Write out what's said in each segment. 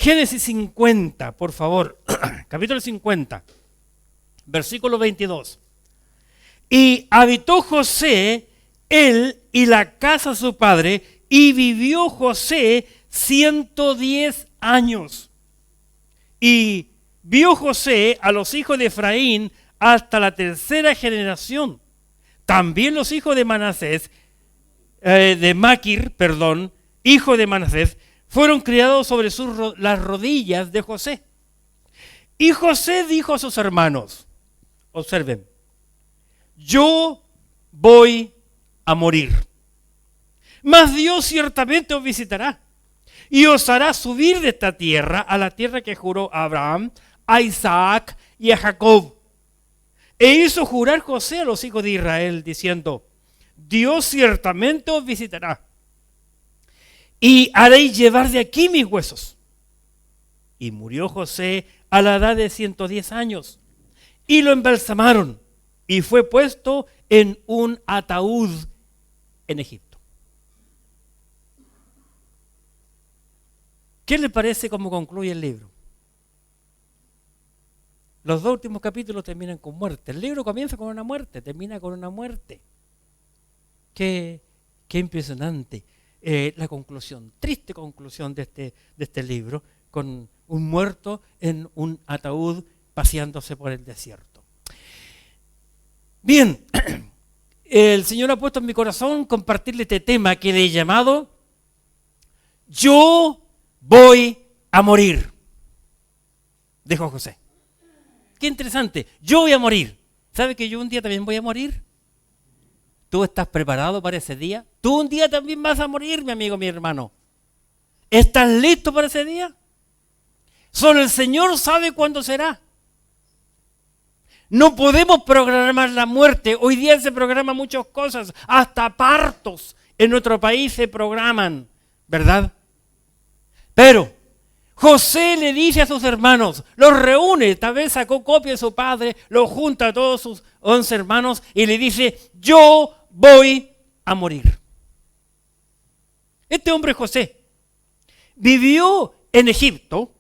Génesis 50, por favor, capítulo 50, versículo 22. Y habitó José, él y la casa de su padre, y vivió José 110 años. Y vio José a los hijos de Efraín hasta la tercera generación. También los hijos de Manasés, hijo de Manasés, fueron criados sobre las rodillas de José. Y José dijo a sus hermanos, observen, yo voy a morir, mas Dios ciertamente os visitará y os hará subir de esta tierra a la tierra que juró a Abraham, a Isaac y a Jacob. E hizo jurar José a los hijos de Israel, diciendo, Dios ciertamente os visitará y haréis llevar de aquí mis huesos. Y murió José a la edad de 110 años, y lo embalsamaron, y fue puesto en un ataúd en Egipto. ¿Qué le parece cómo concluye el libro? Los dos últimos capítulos terminan con muerte. El libro comienza con una muerte, termina con una muerte. Qué impresionante la conclusión, triste conclusión de este libro, con un muerto en un ataúd paseándose por el desierto. Bien, el Señor ha puesto en mi corazón compartirle este tema que le he llamado Yo voy a morir, dijo José. Qué interesante, yo voy a morir. ¿Sabe que yo un día también voy a morir? ¿Tú estás preparado para ese día? Tú un día también vas a morir, mi amigo, mi hermano. ¿Estás listo para ese día? Solo el Señor sabe cuándo será. No podemos programar la muerte. Hoy día se programan muchas cosas, hasta partos en nuestro país se programan, ¿verdad? Pero José le dice a sus hermanos, los reúne, tal vez sacó copia de su padre, los junta a todos sus 11 hermanos y le dice, yo voy a morir. Este hombre José vivió en Egipto,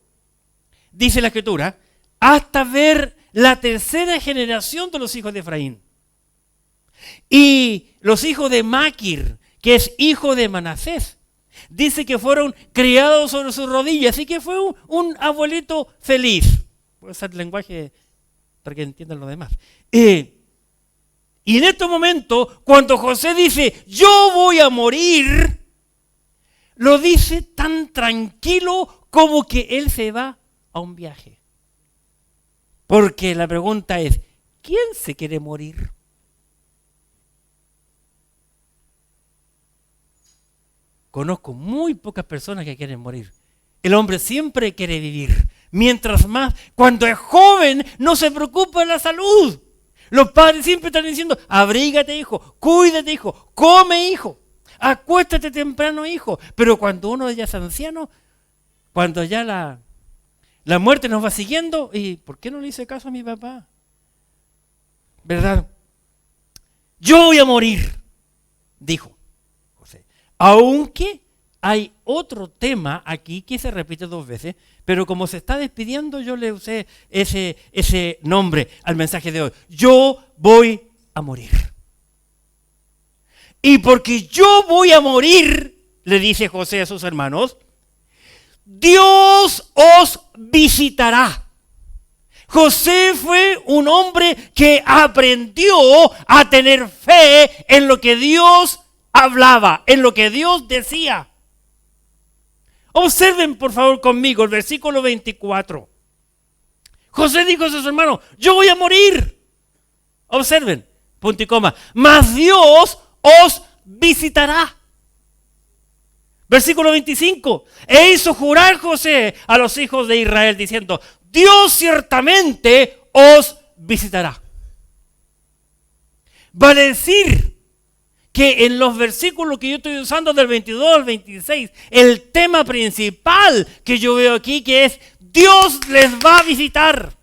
dice la Escritura, hasta ver la tercera generación de los hijos de Efraín. Y los hijos de Maquir, que es hijo de Manasés, dice que fueron criados sobre sus rodillas, así que fue un abuelito feliz. Voy a usar el lenguaje para que entiendan lo demás. Y en este momento, cuando José dice, yo voy a morir, lo dice tan tranquilo como que él se va a un viaje. Porque la pregunta es, ¿quién se quiere morir? Conozco muy pocas personas que quieren morir. El hombre siempre quiere vivir. Mientras más, cuando es joven, no se preocupa de la salud. Los padres siempre están diciendo, abrígate, hijo, cuídate, hijo, come, hijo, acuéstate temprano, hijo. Pero cuando uno ya es anciano, cuando ya la muerte nos va siguiendo, ¿y por qué no le hice caso a mi papá? ¿Verdad? Yo voy a morir, dijo José. Aunque hay otro tema aquí que se repite 2 veces, pero como se está despidiendo, yo le usé ese nombre al mensaje de hoy. Yo voy a morir. Y porque yo voy a morir, le dice José a sus hermanos, Dios os visitará. José fue un hombre que aprendió a tener fe en lo que Dios hablaba, en lo que Dios decía. Observen por favor conmigo el versículo 24. José dijo a sus hermanos, yo voy a morir. Observen, punto y coma, mas Dios os visitará. Versículo 25, e hizo jurar José a los hijos de Israel diciendo, Dios ciertamente os visitará. Vale decir que en los versículos que yo estoy usando del 22 al 26, el tema principal que yo veo aquí que es Dios les va a visitar.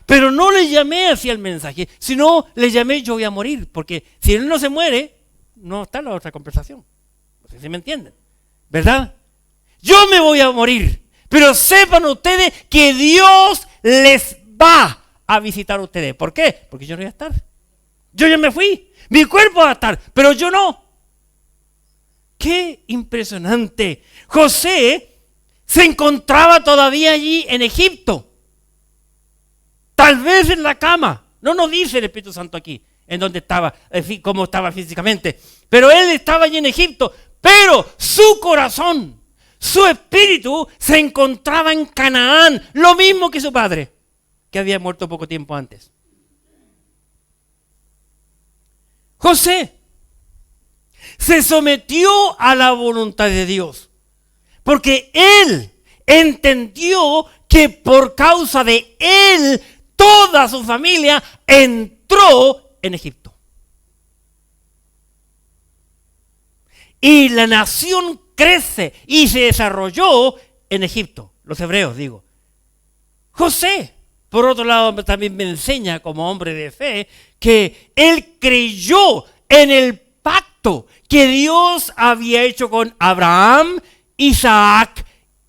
Pero no le llamé así al mensaje, sino le llamé yo voy a morir, porque si él no se muere, no está la otra conversación. No sé si me entienden, ¿verdad? Yo me voy a morir, Pero sepan ustedes que Dios les va a visitar a ustedes. ¿Por qué? Porque yo no voy a estar. Yo ya me fui. Mi cuerpo va a estar, pero yo no. ¡Qué impresionante! José se encontraba todavía allí en Egipto. Tal vez en la cama. No nos dice el Espíritu Santo aquí, en dónde estaba, cómo estaba físicamente. Pero él estaba allí en Egipto. Pero su corazón, su espíritu se encontraba en Canaán. Lo mismo que su padre, que había muerto poco tiempo antes. José se sometió a la voluntad de Dios, porque él entendió que por causa de él, toda su familia entró en Egipto. Y la nación crece y se desarrolló en Egipto, los hebreos digo. José, por otro lado, también me enseña como hombre de fe que él creyó en el pacto que Dios había hecho con Abraham, Isaac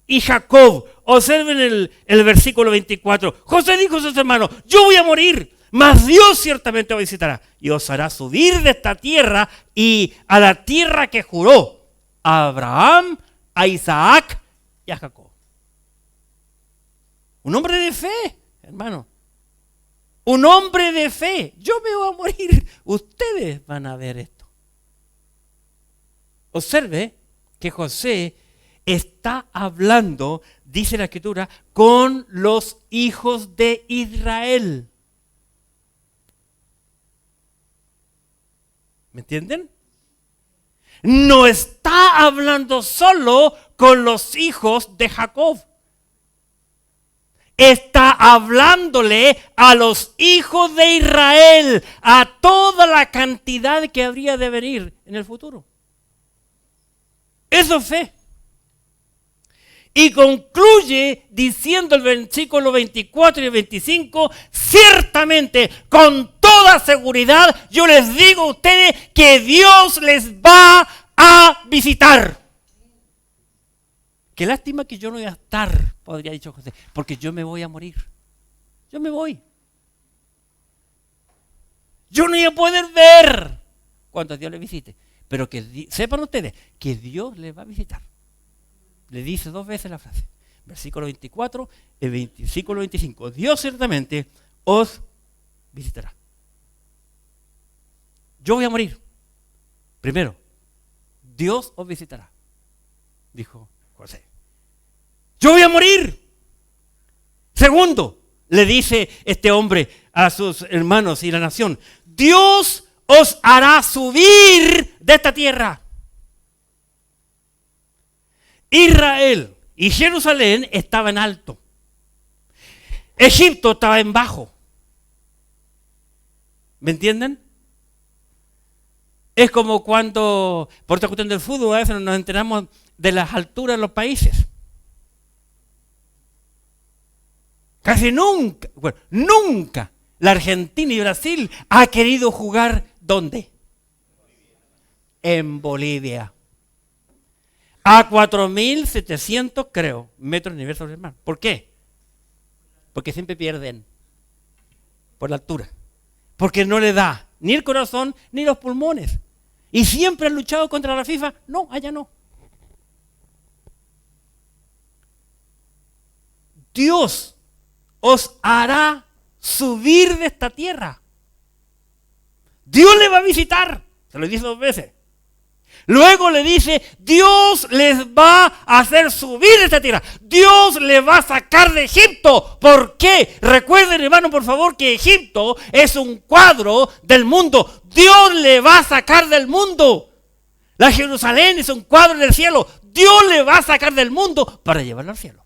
y Jacob. Observen el versículo 24. José dijo a sus hermanos: yo voy a morir, mas Dios ciertamente os visitará y os hará subir de esta tierra y a la tierra que juró a Abraham, a Isaac y a Jacob. Un hombre de fe, hermano. Un hombre de fe. Yo me voy a morir. Ustedes van a ver esto. Observe que José está hablando, dice la Escritura, con los hijos de Israel. ¿Me entienden? No está hablando solo con los hijos de Jacob. Está hablándole a los hijos de Israel, a toda la cantidad que habría de venir en el futuro. Eso es fe. Y concluye diciendo el versículo 24 y 25, ciertamente, con toda seguridad, yo les digo a ustedes que Dios les va a visitar. Qué lástima que yo no voy a estar, podría dicho José, porque yo me voy a morir. Yo me voy. Yo no voy a poder ver cuando Dios les visite. Pero que sepan ustedes que Dios les va a visitar. Le dice dos veces la frase. Versículo 24 y versículo 25. Dios ciertamente os visitará. Yo voy a morir. Primero, Dios os visitará, dijo José. Yo voy a morir. Segundo, le dice este hombre a sus hermanos y la nación: Dios os hará subir de esta tierra. Israel y Jerusalén estaban en alto. Egipto estaba en bajo. ¿Me entienden? Es como cuando, por esta cuestión del fútbol, a veces nos enteramos de las alturas de los países. Casi nunca, bueno, nunca la Argentina y Brasil ha querido jugar ¿dónde? En Bolivia. A 4.700, creo, metros de nivel sobre el mar. ¿Por qué? Porque siempre pierden por la altura. Porque no le da ni el corazón ni los pulmones. Y siempre han luchado contra la FIFA. No, allá no. Dios os hará subir de esta tierra. Dios le va a visitar. Se lo dice dos veces. Luego le dice: Dios les va a hacer subir de esta tierra. Dios les va a sacar de Egipto. ¿Por qué? Recuerden, hermano, por favor, que Egipto es un cuadro del mundo. Dios le va a sacar del mundo. La Jerusalén es un cuadro del cielo. Dios le va a sacar del mundo para llevarlo al cielo.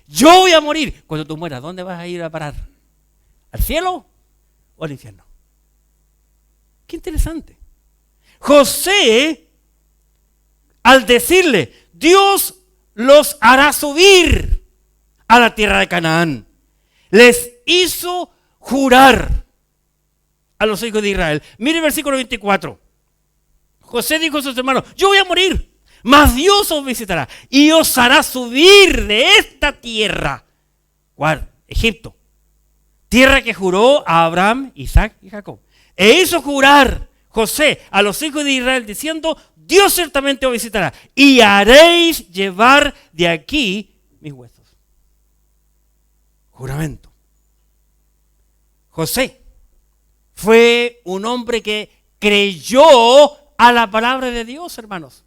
Yo voy a morir. Cuando tú mueras, ¿dónde vas a ir a parar? ¿Al cielo o al infierno? Qué interesante. José, al decirle: Dios los hará subir a la tierra de Canaán, les hizo jurar a los hijos de Israel. Mire el versículo 24. José dijo a sus hermanos: yo voy a morir, Mas Dios os visitará y os hará subir de esta tierra. ¿Cuál? Egipto. Tierra que juró a Abraham, Isaac y Jacob. E hizo jurar José a los hijos de Israel diciendo: Dios ciertamente os visitará y haréis llevar de aquí mis huesos. Juramento. José fue un hombre que creyó a la palabra de Dios, hermanos.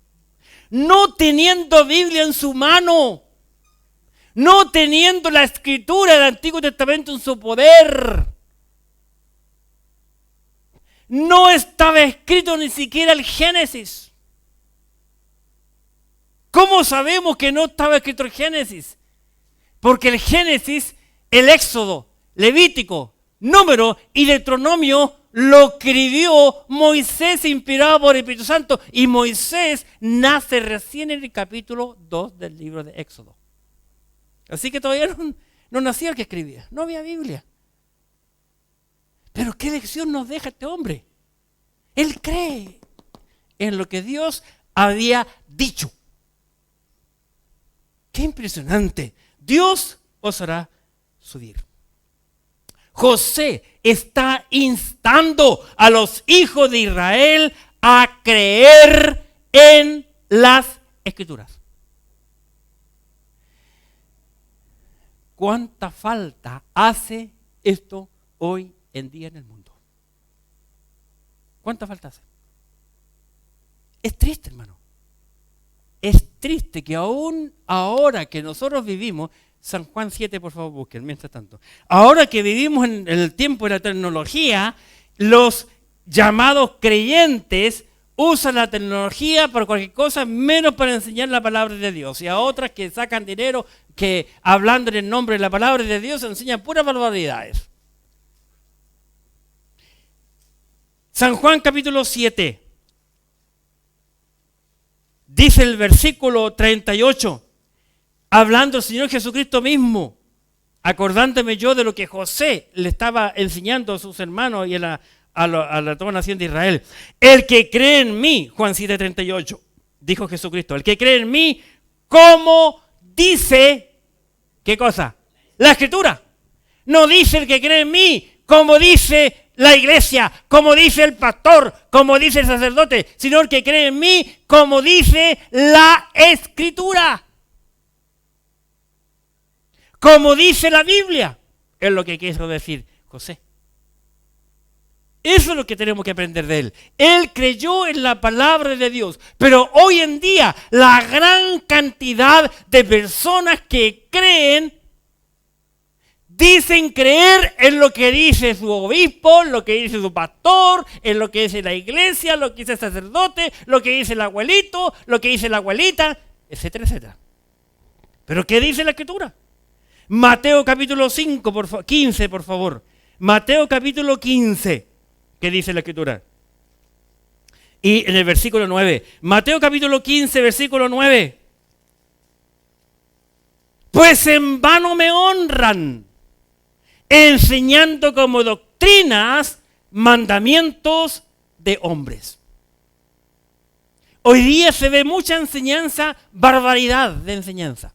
No teniendo Biblia en su mano, no teniendo la escritura del Antiguo Testamento en su poder. No estaba escrito ni siquiera el Génesis. ¿Cómo sabemos que no estaba escrito el Génesis? Porque el Génesis, el Éxodo, Levítico, Número y Deuteronomio lo escribió Moisés inspirado por el Espíritu Santo, y Moisés nace recién en el capítulo 2 del libro de Éxodo. Así que todavía no nacía el que escribía, no había Biblia. Pero ¿qué lección nos deja este hombre? Él cree en lo que Dios había dicho. ¡Qué impresionante! Dios os hará subir. José está instando a los hijos de Israel a creer en las Escrituras. ¿Cuánta falta hace esto hoy en día en el mundo? ¿Cuánta falta hace? Es triste, hermano. Es triste que aún ahora que nosotros vivimos, San Juan 7, por favor, busquen, mientras tanto. Ahora que vivimos en el tiempo de la tecnología, los llamados creyentes usan la tecnología para cualquier cosa, menos para enseñar la palabra de Dios. Y a otras que sacan dinero, que hablando en el nombre de la palabra de Dios, enseñan puras barbaridades. San Juan capítulo 7. Dice el versículo 38. Hablando el Señor Jesucristo mismo, acordándome yo de lo que José le estaba enseñando a sus hermanos y a la toda nación de Israel. El que cree en mí, Juan 7:38, dijo Jesucristo, el que cree en mí, como dice, ¿qué cosa? La Escritura. No dice el que cree en mí, como dice la iglesia, como dice el pastor, como dice el sacerdote, sino el que cree en mí, como dice la Escritura. Como dice la Biblia, es lo que quiso decir José. Eso es lo que tenemos que aprender de él. Él creyó en la palabra de Dios, pero hoy en día la gran cantidad de personas que creen, dicen creer en lo que dice su obispo, lo que dice su pastor, en lo que dice la iglesia, lo que dice el sacerdote, lo que dice el abuelito, lo que dice la abuelita, etcétera, etcétera. ¿Pero qué dice la Escritura? Mateo capítulo 15, por favor. Mateo capítulo 15, ¿qué dice la Escritura? Y en el versículo 9. Mateo capítulo 15, versículo 9. Pues en vano me honran, enseñando como doctrinas mandamientos de hombres. Hoy día se ve mucha enseñanza, barbaridad de enseñanza.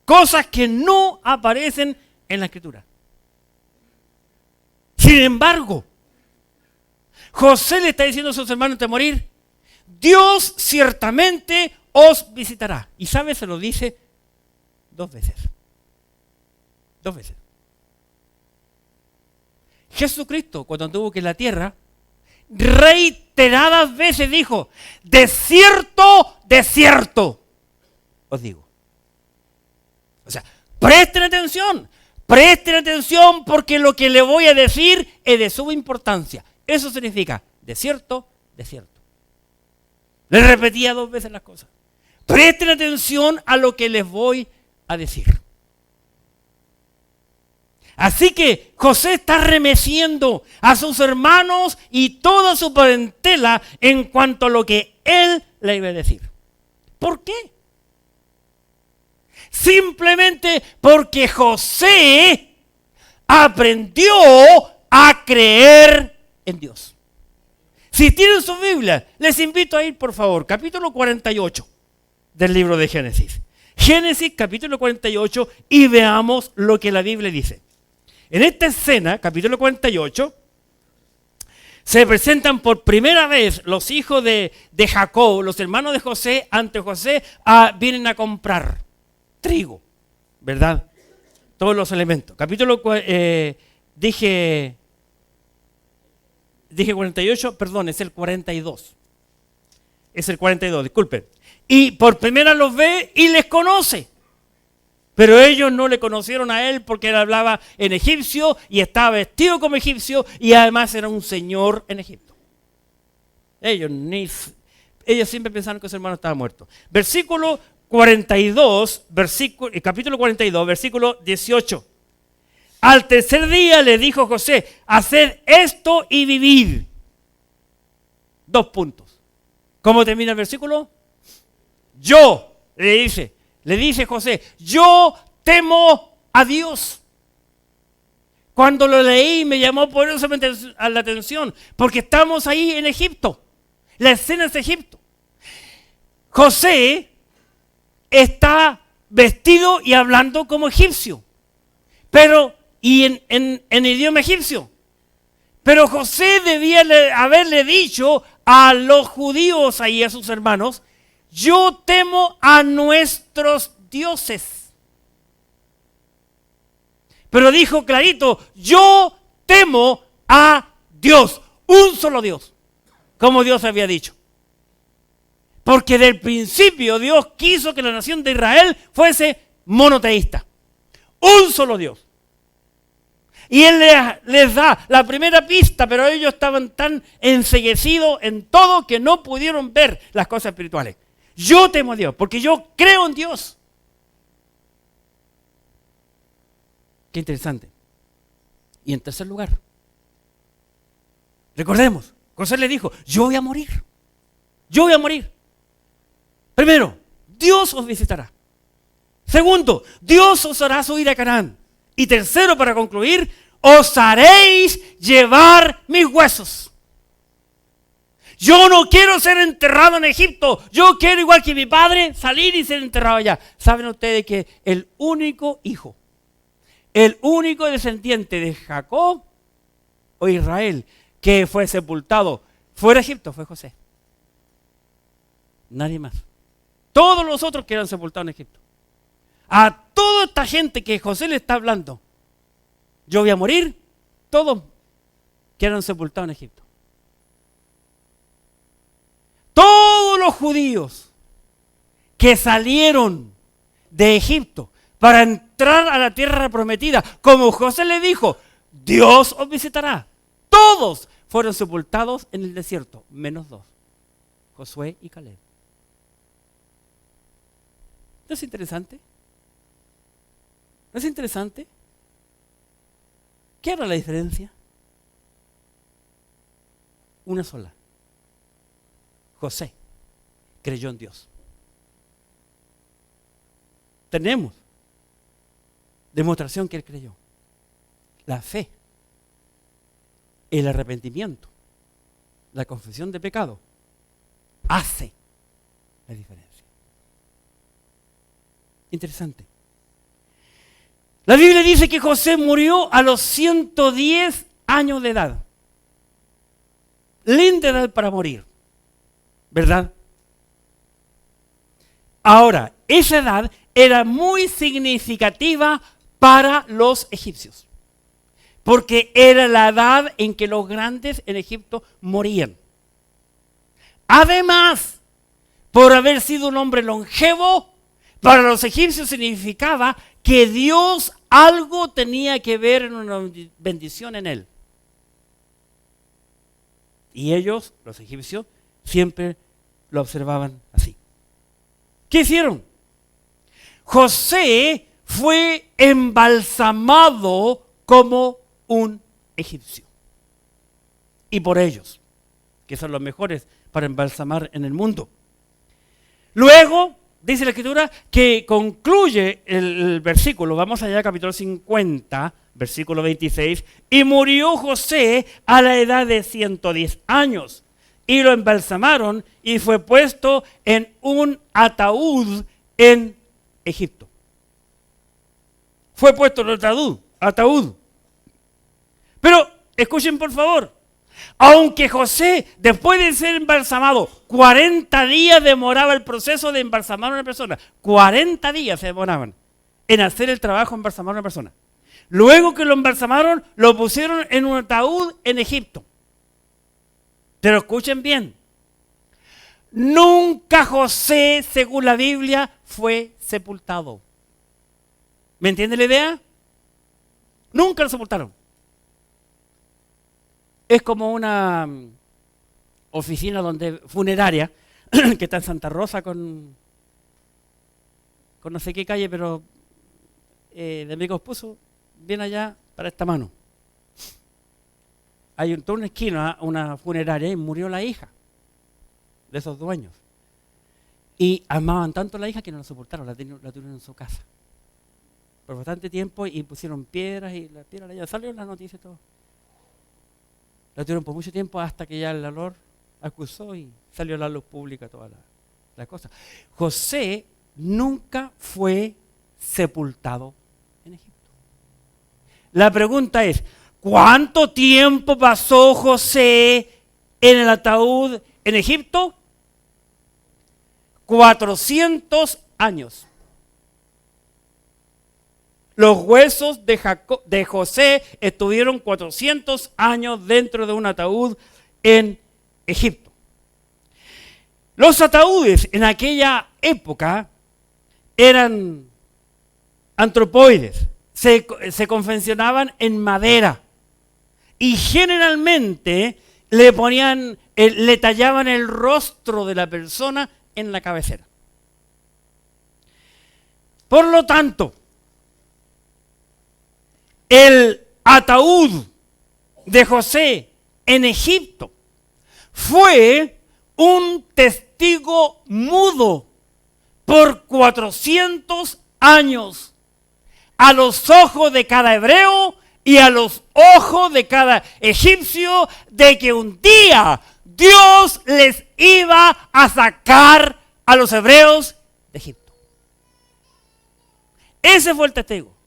Cosas que no aparecen en la Escritura. Sin embargo, José le está diciendo a sus hermanos antes de morir, Dios ciertamente os visitará. Y sabe, se lo dice 2 veces. 2 veces. Jesucristo, cuando anduvo aquí en la tierra, reiteradas veces dijo, de cierto, os digo. O sea, presten atención porque lo que le voy a decir es de suma importancia. Eso significa, de cierto. Le repetía 2 veces las cosas. Presten atención a lo que les voy a decir. Así que José está remeciendo a sus hermanos y toda su parentela en cuanto a lo que él le iba a decir. ¿Por qué? Simplemente porque José aprendió a creer en Dios. Si tienen su Biblia, les invito a ir, por favor, capítulo 48 del libro de Génesis. Génesis, capítulo 48, y veamos lo que la Biblia dice. En esta escena, capítulo 48, se presentan por primera vez los hijos de Jacob, los hermanos de José, ante José, vienen a comprar trigo, ¿verdad? Todos los elementos. Capítulo, dije 48, perdón, es el 42. Es el 42, disculpen. Y por primera los ve y les conoce. Pero ellos no le conocieron a él porque él hablaba en egipcio y estaba vestido como egipcio y además era un señor en Egipto. Ellos siempre pensaron que su hermano estaba muerto. Versículo 42, capítulo 42, versículo 18. Al tercer día le dijo José, haced esto y vivid. 2 puntos. ¿Cómo termina el versículo? Yo, le dice José, yo temo a Dios. Cuando lo leí me llamó poderosamente a la atención, porque estamos ahí en Egipto. La escena es Egipto. José está vestido y hablando como egipcio, en idioma egipcio. Pero José debía haberle dicho a los judíos ahí, a sus hermanos, yo temo a nuestros dioses. Pero dijo clarito, yo temo a Dios, un solo Dios, como Dios había dicho. Porque del principio Dios quiso que la nación de Israel fuese monoteísta, un solo Dios. Y Él les da la primera pista, pero ellos estaban tan enceguecidos en todo que no pudieron ver las cosas espirituales. Yo temo a Dios, porque yo creo en Dios. Qué interesante. Y en tercer lugar, recordemos, José le dijo, yo voy a morir. Yo voy a morir. Primero, Dios os visitará. Segundo, Dios os hará subir a Canaán. Y tercero, para concluir, os haréis llevar mis huesos. Yo no quiero ser enterrado en Egipto. Yo quiero, igual que mi padre, salir y ser enterrado allá. ¿Saben ustedes que el único hijo, el único descendiente de Jacob o Israel que fue sepultado fuera de Egipto fue José? Nadie más. Todos los otros quedaron sepultados en Egipto. A toda esta gente que José le está hablando, yo voy a morir, todos quedaron sepultados en Egipto. Todos los judíos que salieron de Egipto para entrar a la tierra prometida, como José le dijo, Dios os visitará. Todos fueron sepultados en el desierto, menos 2, Josué y Caleb. ¿No es interesante? ¿No es interesante? ¿Qué era la diferencia? Una sola. José creyó en Dios. Tenemos demostración que él creyó. La fe, el arrepentimiento, la confesión de pecado hace la diferencia. Interesante. La Biblia dice que José murió a los 110 años de edad. Linda edad para morir, ¿verdad? Ahora, esa edad era muy significativa para los egipcios, porque era la edad en que los grandes en Egipto morían. Además, por haber sido un hombre longevo, para los egipcios significaba que Dios algo tenía que ver en una bendición en él. Y ellos, los egipcios, siempre lo observaban así. ¿Qué hicieron? José fue embalsamado como un egipcio. Y por ellos, que son los mejores para embalsamar en el mundo. Luego, dice la Escritura que concluye el versículo, vamos allá, capítulo 50, versículo 26, y murió José a la edad de 110 años. y lo embalsamaron y fue puesto en un ataúd en Egipto. Fue puesto en el ataúd. Pero escuchen por favor, aunque José, después de ser embalsamado, 40 días demoraba el proceso de embalsamar a una persona. 40 días se demoraban en hacer el trabajo de embalsamar a una persona. Luego que lo embalsamaron, lo pusieron en un ataúd en Egipto. Pero escuchen bien, nunca José, según la Biblia, fue sepultado. ¿Me entiende la idea? Nunca lo sepultaron. Es como una oficina funeraria que está en Santa Rosa con no sé qué calle, pero de Amigos puso bien allá para esta mano. Hay en toda una esquina una funeraria y murió la hija de esos dueños. Y amaban tanto a la hija que no la soportaron, la tuvieron en su casa por bastante tiempo y pusieron piedras y las piedras ya salió en las noticias y todo. La tuvieron por mucho tiempo hasta que ya el valor acusó y salió a la luz pública toda la cosa. José nunca fue sepultado en Egipto. La pregunta es, ¿cuánto tiempo pasó José en el ataúd en Egipto? 400 años. Los huesos de José estuvieron 400 años dentro de un ataúd en Egipto. Los ataúdes en aquella época eran antropoides, se confeccionaban en madera y generalmente le tallaban el rostro de la persona en la cabecera. Por lo tanto, el ataúd de José en Egipto fue un testigo mudo por 400 años a los ojos de cada hebreo y a los ojos de cada egipcio de que un día Dios les iba a sacar a los hebreos de Egipto. Ese fue el testigo.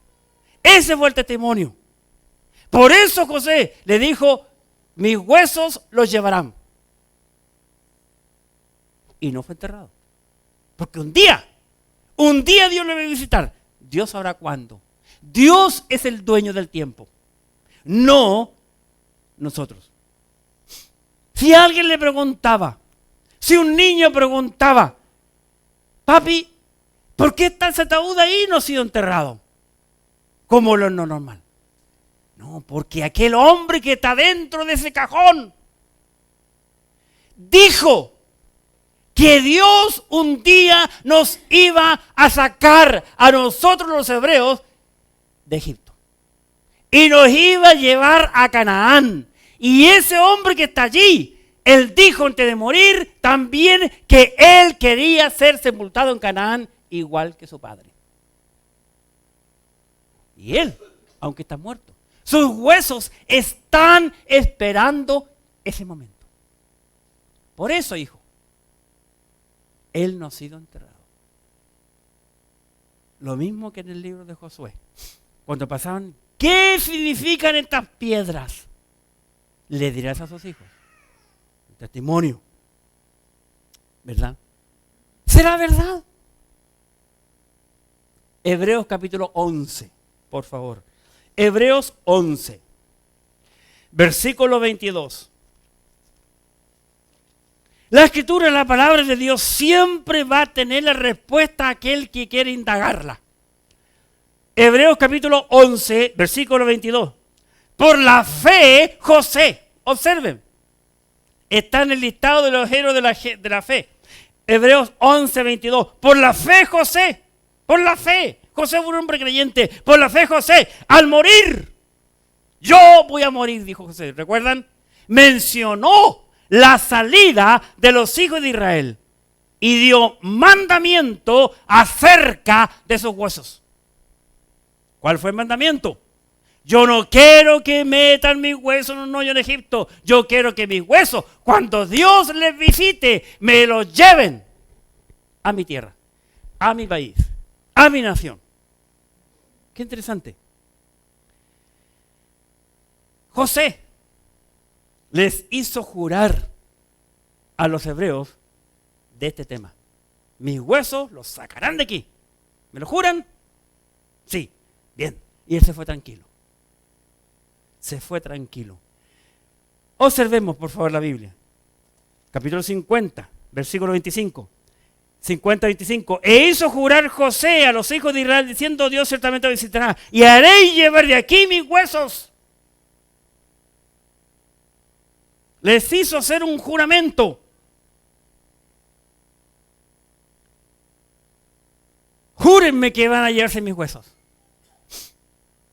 Ese fue el testimonio. Por eso José le dijo, mis huesos los llevarán. Y no fue enterrado. Porque un día Dios le va a visitar. Dios sabrá cuándo. Dios es el dueño del tiempo. No nosotros. Si alguien le preguntaba, si un niño preguntaba, papi, ¿por qué está ese ataúd ahí y no ha sido enterrado? Como lo no normal. No, porque aquel hombre que está dentro de ese cajón dijo que Dios un día nos iba a sacar a nosotros los hebreos de Egipto y nos iba a llevar a Canaán. Y ese hombre que está allí, él dijo antes de morir también que él quería ser sepultado en Canaán igual que su padre. Y él, aunque está muerto, sus huesos están esperando ese momento. Por eso, hijo, él no ha sido enterrado. Lo mismo que en el libro de Josué. Cuando pasaban, ¿qué significan estas piedras? Le dirás a sus hijos. El testimonio. ¿Verdad? ¿Será verdad? Hebreos capítulo 11. Por favor. Hebreos 11, versículo 22. La escritura, la palabra de Dios, siempre va a tener la respuesta a aquel que quiere indagarla. Hebreos capítulo 11, versículo 22. Por la fe, José, observen, está en el listado de los héroes de la fe. Hebreos 11, 22. Por la fe, José, por la fe. José fue un hombre creyente. Por la fe, José, al morir, yo voy a morir, dijo José. ¿Recuerdan? Mencionó la salida de los hijos de Israel y dio mandamiento acerca de sus huesos. ¿Cuál fue el mandamiento? Yo no quiero que metan mis huesos en un hoyo en Egipto. Yo quiero que mis huesos, cuando Dios les visite, me los lleven a mi tierra, a mi país, a mi nación. Qué interesante. José les hizo jurar a los hebreos de este tema. Mis huesos los sacarán de aquí. ¿Me lo juran? Sí, bien. Y él se fue tranquilo. Se fue tranquilo. Observemos, por favor, la Biblia. Capítulo 50, versículo 25. 50-25. E hizo jurar José a los hijos de Israel, diciendo: Dios ciertamente visitará, y haré llevar de aquí mis huesos. Les hizo hacer un juramento. Júrenme que van a llevarse mis huesos.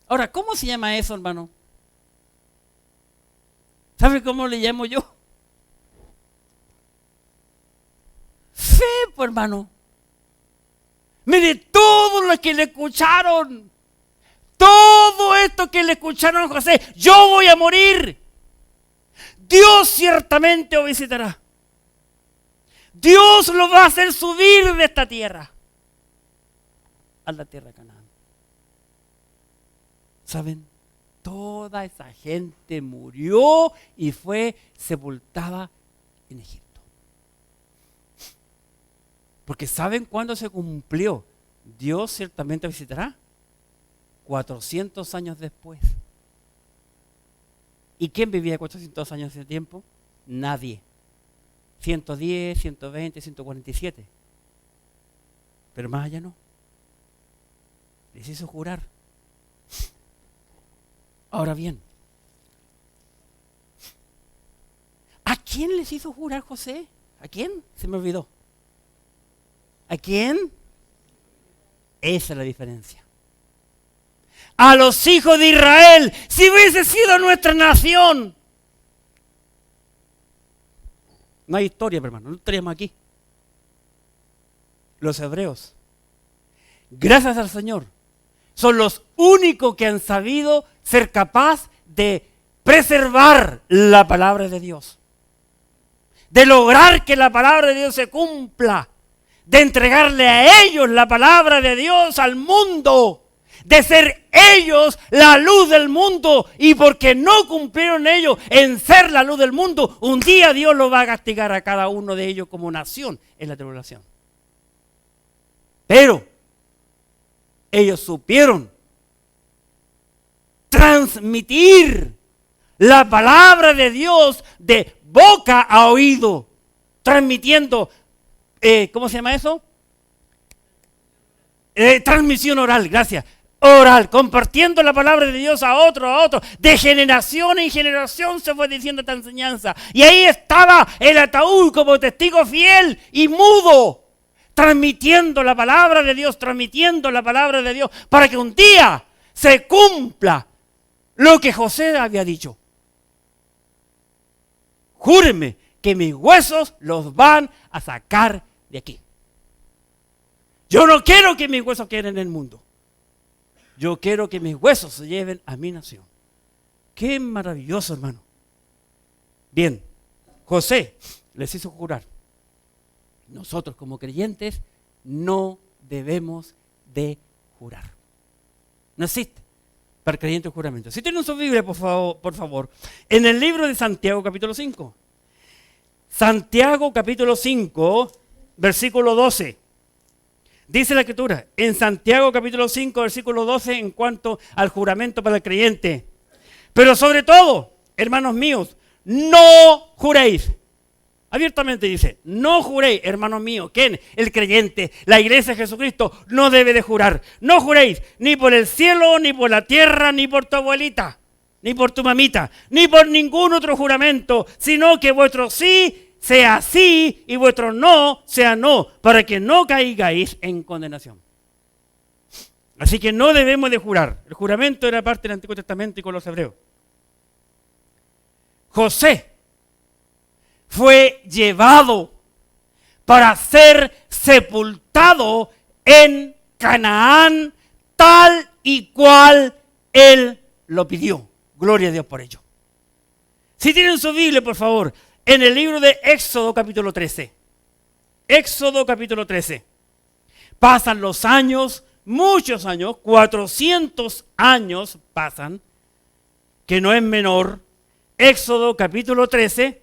Ahora, ¿cómo se llama eso, hermano? ¿Sabe cómo le llamo yo? Fe, pues, hermano. Mire, todo lo que le escucharon, todo esto que le escucharon a José, yo voy a morir. Dios ciertamente os visitará. Dios lo va a hacer subir de esta tierra a la tierra de Canaán. ¿Saben? Toda esa gente murió y fue sepultada en Egipto. Porque ¿saben cuándo se cumplió? Dios ciertamente visitará 400 años después. ¿Y quién vivía 400 años de tiempo? Nadie. 110, 120, 147. Pero más allá no. Les hizo jurar. Ahora bien, ¿a quién les hizo jurar José? ¿A quién? Se me olvidó. ¿A quién? Esa es la diferencia. A los hijos de Israel, si hubiese sido nuestra nación. No hay historia, hermano, no estaríamos aquí. Los hebreos, gracias al Señor, son los únicos que han sabido ser capaz de preservar la palabra de Dios, de lograr que la palabra de Dios se cumpla, de entregarle a ellos la palabra de Dios al mundo, de ser ellos la luz del mundo, y porque no cumplieron ellos en ser la luz del mundo, un día Dios lo va a castigar a cada uno de ellos como nación en la tribulación. Pero ellos supieron transmitir la palabra de Dios de boca a oído, transmitiendo, ¿cómo se llama eso? Transmisión oral, gracias. Oral, compartiendo la palabra de Dios a otro. De generación en generación se fue diciendo esta enseñanza. Y ahí estaba el ataúd como testigo fiel y mudo, transmitiendo la palabra de Dios, para que un día se cumpla lo que José había dicho. Júrenme que mis huesos los van a sacar de aquí. Yo no quiero que mis huesos queden en el mundo. Yo quiero que mis huesos se lleven a mi nación. Qué maravilloso, hermano. Bien, José les hizo jurar. Nosotros como creyentes no debemos de jurar. No existe para el creyente el juramento. Si tienen su Biblia, por favor, en el libro de Santiago, capítulo 5. Santiago, capítulo 5, versículo 12. Dice la Escritura, en Santiago capítulo 5, versículo 12, en cuanto al juramento para el creyente. Pero sobre todo, hermanos míos, no juréis. Abiertamente dice, no juréis, hermanos míos. ¿Quién? El creyente, la iglesia de Jesucristo no debe de jurar. No juréis ni por el cielo, ni por la tierra, ni por tu abuelita, ni por tu mamita, ni por ningún otro juramento, sino que vuestro sí sea sí y vuestro no sea no, para que no caigáis en condenación. Así que no debemos de jurar. El juramento era parte del Antiguo Testamento y con los hebreos. José fue llevado para ser sepultado en Canaán tal y cual él lo pidió. Gloria a Dios por ello. Si tienen su Biblia, por favor, en el libro de Éxodo capítulo 13. Éxodo capítulo 13. Pasan los años, muchos años, 400 años pasan, que no es menor. Éxodo capítulo 13.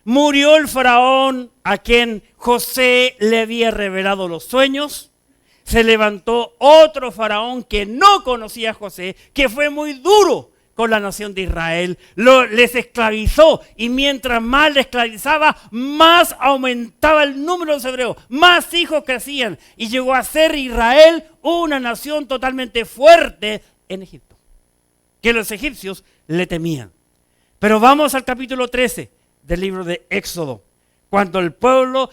Murió el faraón a quien José le había revelado los sueños. Se levantó otro faraón que no conocía a José, que fue muy duro con la nación de Israel. Les esclavizó, y mientras más les esclavizaba, más aumentaba el número de los hebreos, más hijos crecían, y llegó a ser Israel una nación totalmente fuerte en Egipto, que los egipcios le temían. Pero vamos al capítulo 13 del libro de Éxodo, cuando el pueblo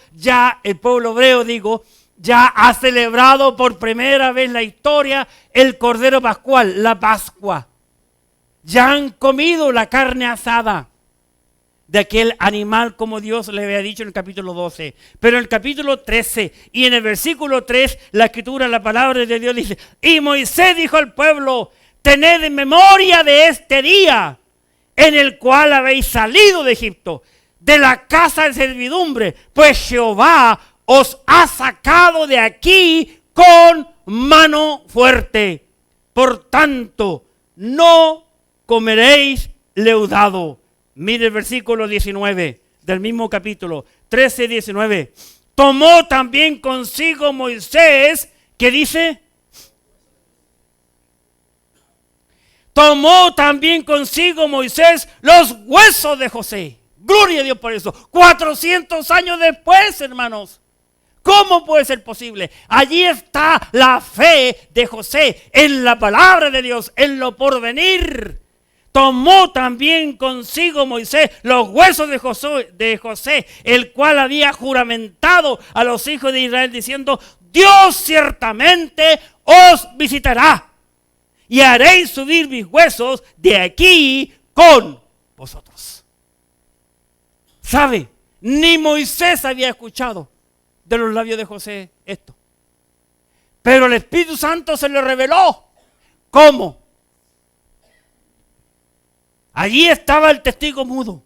hebreo, ya ha celebrado por primera vez la historia el Cordero Pascual, la Pascua. Ya han comido la carne asada de aquel animal, como Dios le había dicho en el capítulo 12. Pero en el capítulo 13 y en el versículo 3, la escritura, la palabra de Dios dice: y Moisés dijo al pueblo: tened en memoria de este día en el cual habéis salido de Egipto, de la casa de servidumbre, pues Jehová os ha sacado de aquí con mano fuerte. Por tanto, no comeréis leudado. Mire el versículo 19 del mismo capítulo, 13, 19. Tomó también consigo Moisés, ¿qué dice? Tomó también consigo Moisés los huesos de José. Gloria a Dios por eso. 400 años después, hermanos. ¿Cómo puede ser posible? Allí está la fe de José en la palabra de Dios, en lo porvenir. Tomó también consigo Moisés los huesos de José, el cual había juramentado a los hijos de Israel diciendo: Dios ciertamente os visitará y haréis subir mis huesos de aquí con vosotros. ¿Sabe? Ni Moisés había escuchado de los labios de José esto. Pero el Espíritu Santo se lo reveló. ¿Cómo? Allí estaba el testigo mudo,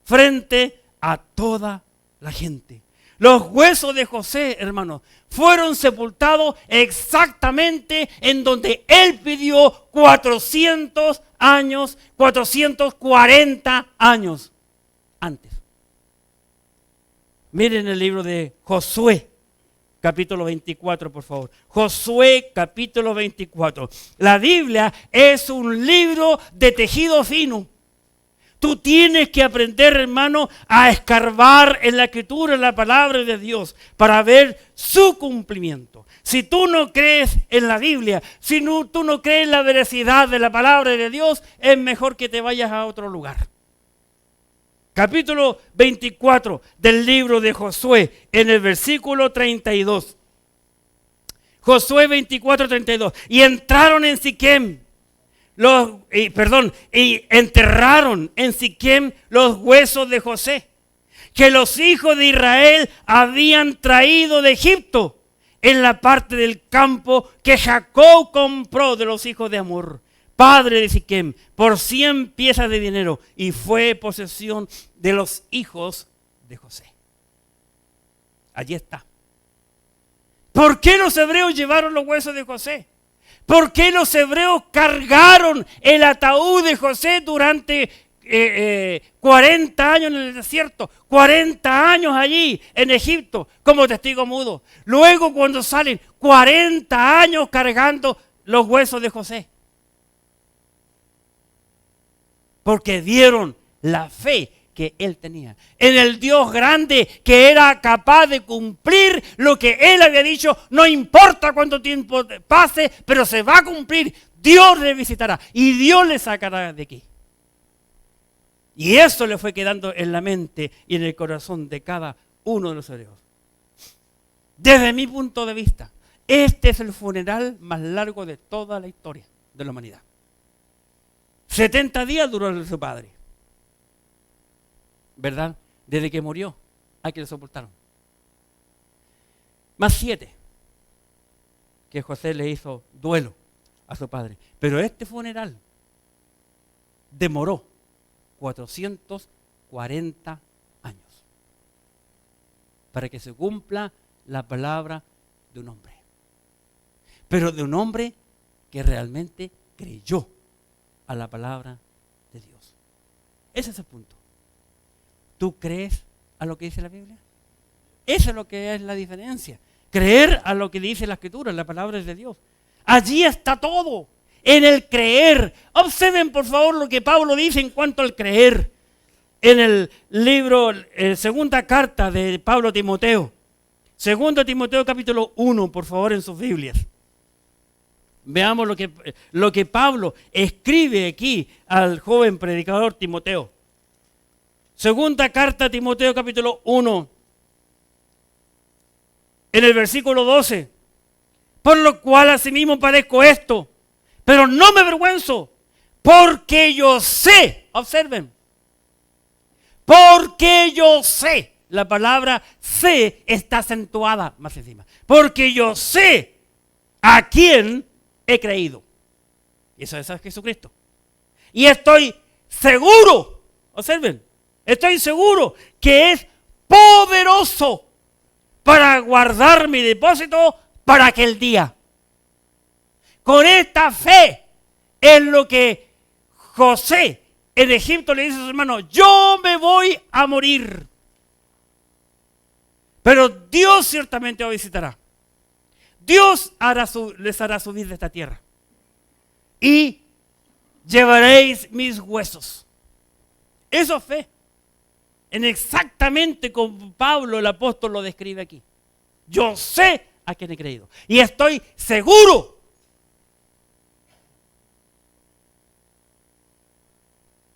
frente a toda la gente. Los huesos de José, hermanos, fueron sepultados exactamente en donde él pidió 440 años antes. Miren el libro de Josué, capítulo 24, por favor. Josué, capítulo 24. La Biblia es un libro de tejido fino. Tú tienes que aprender, hermano, a escarbar en la escritura, en la palabra de Dios, para ver su cumplimiento. Si tú no crees en la Biblia, si no, tú no crees en la veracidad de la palabra de Dios, es mejor que te vayas a otro lugar. Capítulo 24 del libro de Josué, en el versículo 32. Josué 24, 32. Y entraron en Siquem, y enterraron en Siquem los huesos de José, que los hijos de Israel habían traído de Egipto, en la parte del campo que Jacob compró de los hijos de Amor, padre de Siquem, por 100 piezas de dinero, y fue posesión de los hijos de José. Allí está. ¿Por qué los hebreos llevaron los huesos de José? ¿Por qué los hebreos cargaron el ataúd de José durante 40 años en el desierto? 40 años allí en Egipto como testigo mudo. Luego, cuando salen, 40 años cargando los huesos de José. Porque dieron la fe que él tenía en el Dios grande, que era capaz de cumplir lo que él había dicho. No importa cuánto tiempo pase, pero se va a cumplir. Dios le visitará y Dios le sacará de aquí. Y eso le fue quedando en la mente y en el corazón de cada uno de los hebreos. Desde mi punto de vista, este es el funeral más largo de toda la historia de la humanidad. 70 días duró el de su padre, ¿verdad? Desde que murió a que lo sepultaron. Más 7 que José le hizo duelo a su padre. Pero este funeral demoró 440 años para que se cumpla la palabra de un hombre. Pero de un hombre que realmente creyó a la palabra de Dios. Ese es el punto. ¿Tú crees a lo que dice la Biblia? Esa es lo que es la diferencia. Creer a lo que dice la Escritura, la palabra de Dios. Allí está todo, en el creer. Observen por favor lo que Pablo dice en cuanto al creer. En el libro, segunda carta de Pablo a Timoteo. Segundo Timoteo capítulo 1, por favor, en sus Biblias. Veamos lo que Pablo escribe aquí al joven predicador Timoteo. Segunda carta a Timoteo capítulo 1, en el versículo 12. Por lo cual asimismo padezco esto, pero no me avergüenzo, porque yo sé, observen, porque yo sé, la palabra sé está acentuada más encima, porque yo sé a quién he creído. Y eso es Jesucristo. Y estoy seguro, observen, estoy seguro que es poderoso para guardar mi depósito para aquel día. Con esta fe es lo que José en Egipto le dice a sus hermanos: yo me voy a morir, pero Dios ciertamente os visitará. Dios les hará subir de esta tierra y llevaréis mis huesos. Eso es fe. En exactamente como Pablo el apóstol lo describe aquí. Yo sé a quién he creído y estoy seguro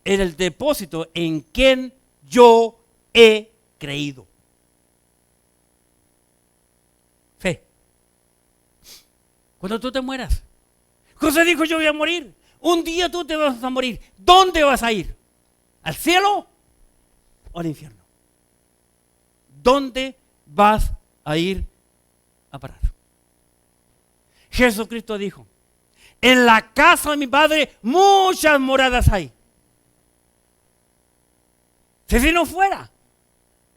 en el depósito en quien yo he creído. Fe. Cuando tú te mueras, José dijo: yo voy a morir. Un día tú te vas a morir. ¿Dónde vas a ir? ¿Al cielo o al infierno? ¿Dónde vas a ir a parar? Jesucristo dijo: en la casa de mi Padre muchas moradas hay. Si no fuera,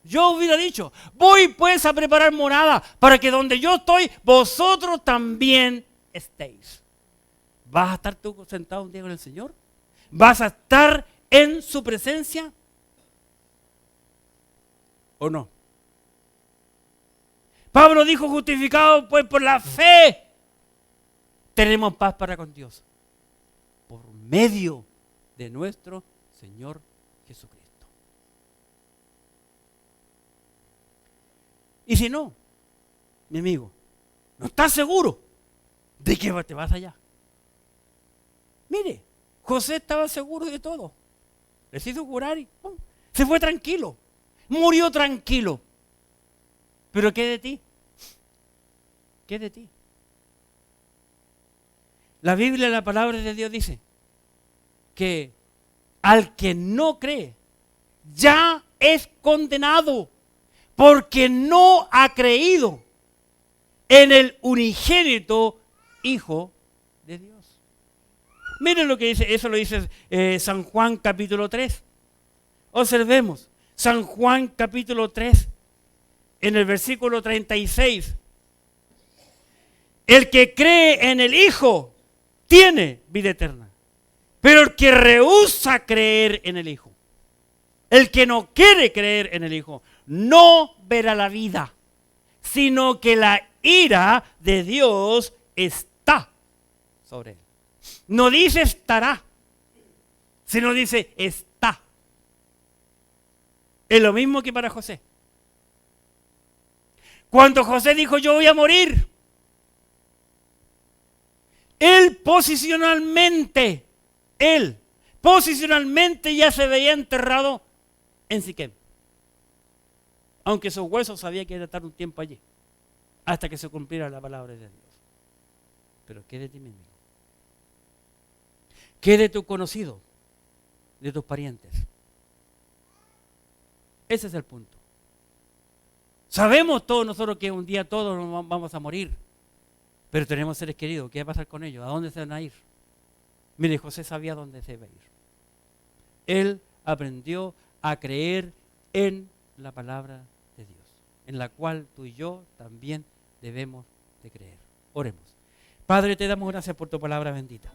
yo hubiera dicho: voy pues a preparar morada para que donde yo estoy, vosotros también estéis. ¿Vas a estar tú sentado un día con el Señor? ¿Vas a estar en su presencia o no? Pablo dijo: justificado pues por la fe, tenemos paz para con Dios, por medio de nuestro Señor Jesucristo. Y si no, mi amigo, no estás seguro de que te vas allá. Mire, José estaba seguro de todo. Les hizo jurar y ¡pum!, se fue tranquilo. Murió tranquilo. Pero ¿qué de ti? ¿Qué de ti? La Biblia, la palabra de Dios dice que al que no cree ya es condenado, porque no ha creído en el unigénito Hijo de Dios. Miren lo que dice, eso lo dice San Juan capítulo 3. Observemos, San Juan capítulo 3, en el versículo 36. El que cree en el Hijo tiene vida eterna, pero el que rehúsa creer en el Hijo, el que no quiere creer en el Hijo, no verá la vida, sino que la ira de Dios está sobre él. No dice estará, sino dice está. Es lo mismo que para José. Cuando José dijo: yo voy a morir, él posicionalmente ya se veía enterrado en Siquem. Aunque sus huesos sabía que iba a estar un tiempo allí, hasta que se cumpliera la palabra de Dios. Pero ¿qué de ti mismo? ¿Qué de tu conocido? De tus parientes. Ese es el punto. Sabemos todos nosotros que un día todos nos vamos a morir, pero tenemos seres queridos. ¿Qué va a pasar con ellos? ¿A dónde se van a ir? Mire, José sabía dónde se iba a ir. Él aprendió a creer en la palabra de Dios, en la cual tú y yo también debemos de creer. Oremos. Padre, te damos gracias por tu palabra bendita.